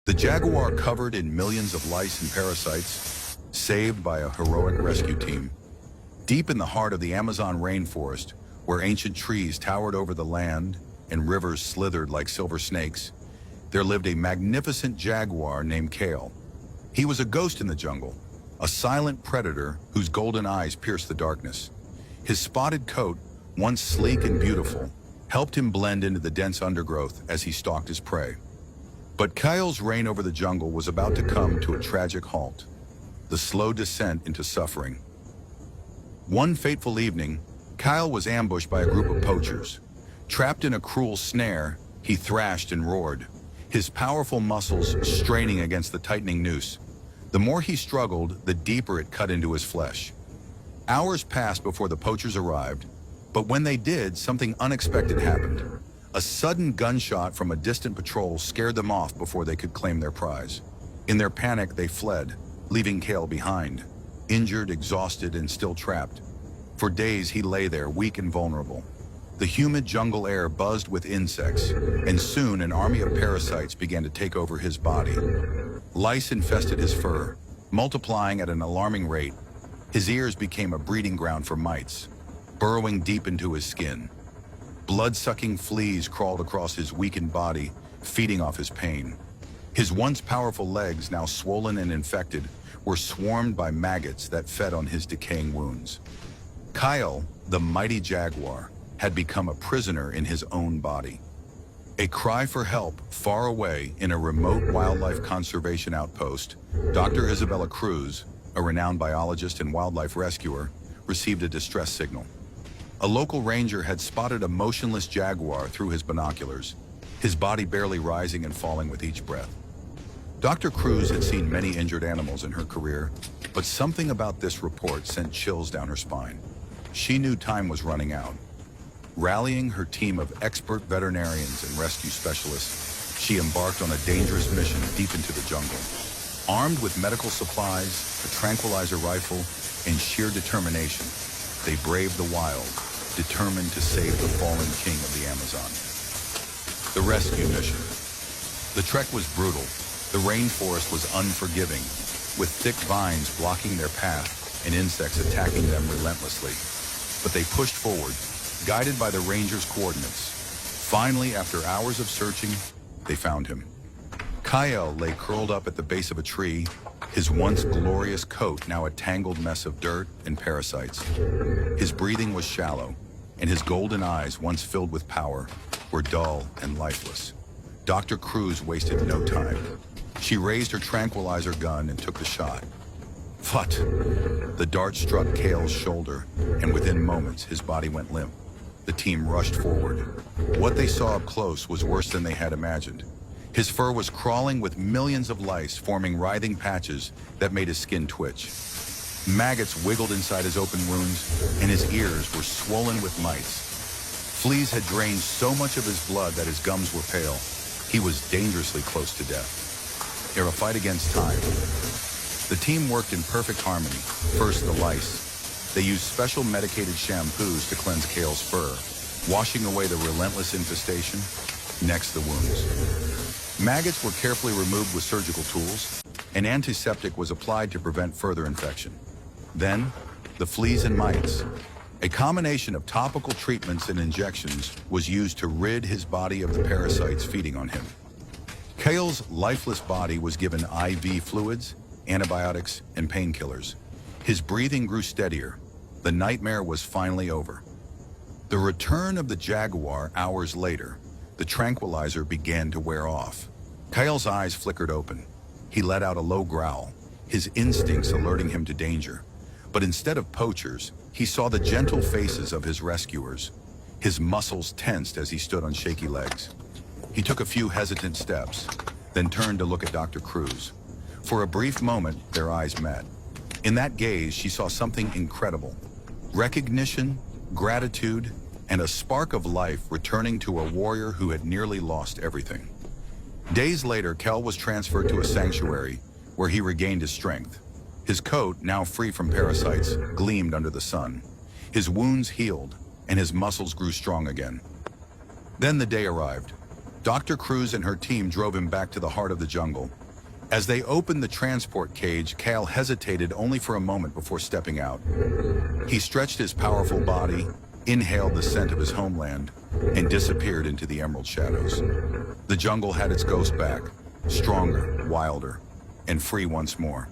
The Jaguar covered in millions of lice and parasites, saved by a heroic rescue team. Deep in the heart of the Amazon rainforest, where ancient trees towered over the land and rivers slithered like silver snakes, there lived a magnificent jaguar named Kale. He was a ghost in the jungle, a silent predator whose golden eyes pierced the darkness. His spotted coat, once sleek and beautiful, helped him blend into the dense undergrowth as he stalked his prey. But Kyle's reign over the jungle was about to come to a tragic halt, the slow descent into suffering. One fateful evening, Kyle was ambushed by a group of poachers. Trapped in a cruel snare, he thrashed and roared, his powerful muscles straining against the tightening noose. The more he struggled, the deeper it cut into his flesh. Hours passed before the poachers arrived, but when they did, something unexpected happened. A sudden gunshot from a distant patrol scared them off before they could claim their prize. In their panic, they fled, leaving Kale behind, injured, exhausted, and still trapped. For days, he lay there, weak and vulnerable. The humid jungle air buzzed with insects, and soon an army of parasites began to take over his body. Lice infested his fur, multiplying at an alarming rate. His ears became a breeding ground for mites, burrowing deep into his skin. Blood-sucking fleas crawled across his weakened body, feeding off his pain. His once powerful legs, now swollen and infected, were swarmed by maggots that fed on his decaying wounds. Kyle, the mighty jaguar, had become a prisoner in his own body. A cry for help far away in a remote wildlife conservation outpost, Dr. Isabella Cruz, a renowned biologist and wildlife rescuer, received a distress signal. A local ranger had spotted a motionless jaguar through his binoculars, his body barely rising and falling with each breath. Dr. Cruz had seen many injured animals in her career, but something about this report sent chills down her spine. She knew time was running out. Rallying her team of expert veterinarians and rescue specialists, she embarked on a dangerous mission deep into the jungle. Armed with medical supplies, a tranquilizer rifle, and sheer determination, they braved the wild, determined to save the fallen king of the Amazon. The rescue mission. The trek was brutal. The rainforest was unforgiving, with thick vines blocking their path and insects attacking them relentlessly. But they pushed forward, guided by the ranger's coordinates. Finally, after hours of searching, they found him. Kyle lay curled up at the base of a tree, his once glorious coat now a tangled mess of dirt and parasites. His breathing was shallow, and his golden eyes, once filled with power, were dull and lifeless. Dr. Cruz wasted no time. She raised her tranquilizer gun and took the shot. Phut! The dart struck Kale's shoulder, and within moments, his body went limp. The team rushed forward. What they saw up close was worse than they had imagined. His fur was crawling with millions of lice forming writhing patches that made his skin twitch. Maggots wiggled inside his open wounds, and his ears were swollen with mites. Fleas had drained so much of his blood that his gums were pale. He was dangerously close to death. Ere a fight against time. The team worked in perfect harmony. First, the lice. They used special medicated shampoos to cleanse Kale's fur, washing away the relentless infestation. Next, the wounds. Maggots were carefully removed with surgical tools. An antiseptic was applied to prevent further infection. Then, the fleas and mites. A combination of topical treatments and injections was used to rid his body of the parasites feeding on him. Kale's lifeless body was given IV fluids, antibiotics, and painkillers. His breathing grew steadier. The nightmare was finally over. The return of the jaguar hours later, the tranquilizer began to wear off. Kyle's eyes flickered open. He let out a low growl, his instincts alerting him to danger. But instead of poachers, he saw the gentle faces of his rescuers. His muscles tensed as he stood on shaky legs. He took a few hesitant steps, then turned to look at Dr. Cruz. For a brief moment, their eyes met. In that gaze, she saw something incredible. Recognition, gratitude, and a spark of life returning to a warrior who had nearly lost everything. Days later, Kel was transferred to a sanctuary where he regained his strength. His coat, now free from parasites, gleamed under the sun. His wounds healed, and his muscles grew strong again. Then the day arrived. Dr. Cruz and her team drove him back to the heart of the jungle. As they opened the transport cage, Kale hesitated only for a moment before stepping out. He stretched his powerful body, inhaled the scent of his homeland, and disappeared into the emerald shadows. The jungle had its ghost back, stronger, wilder, and free once more.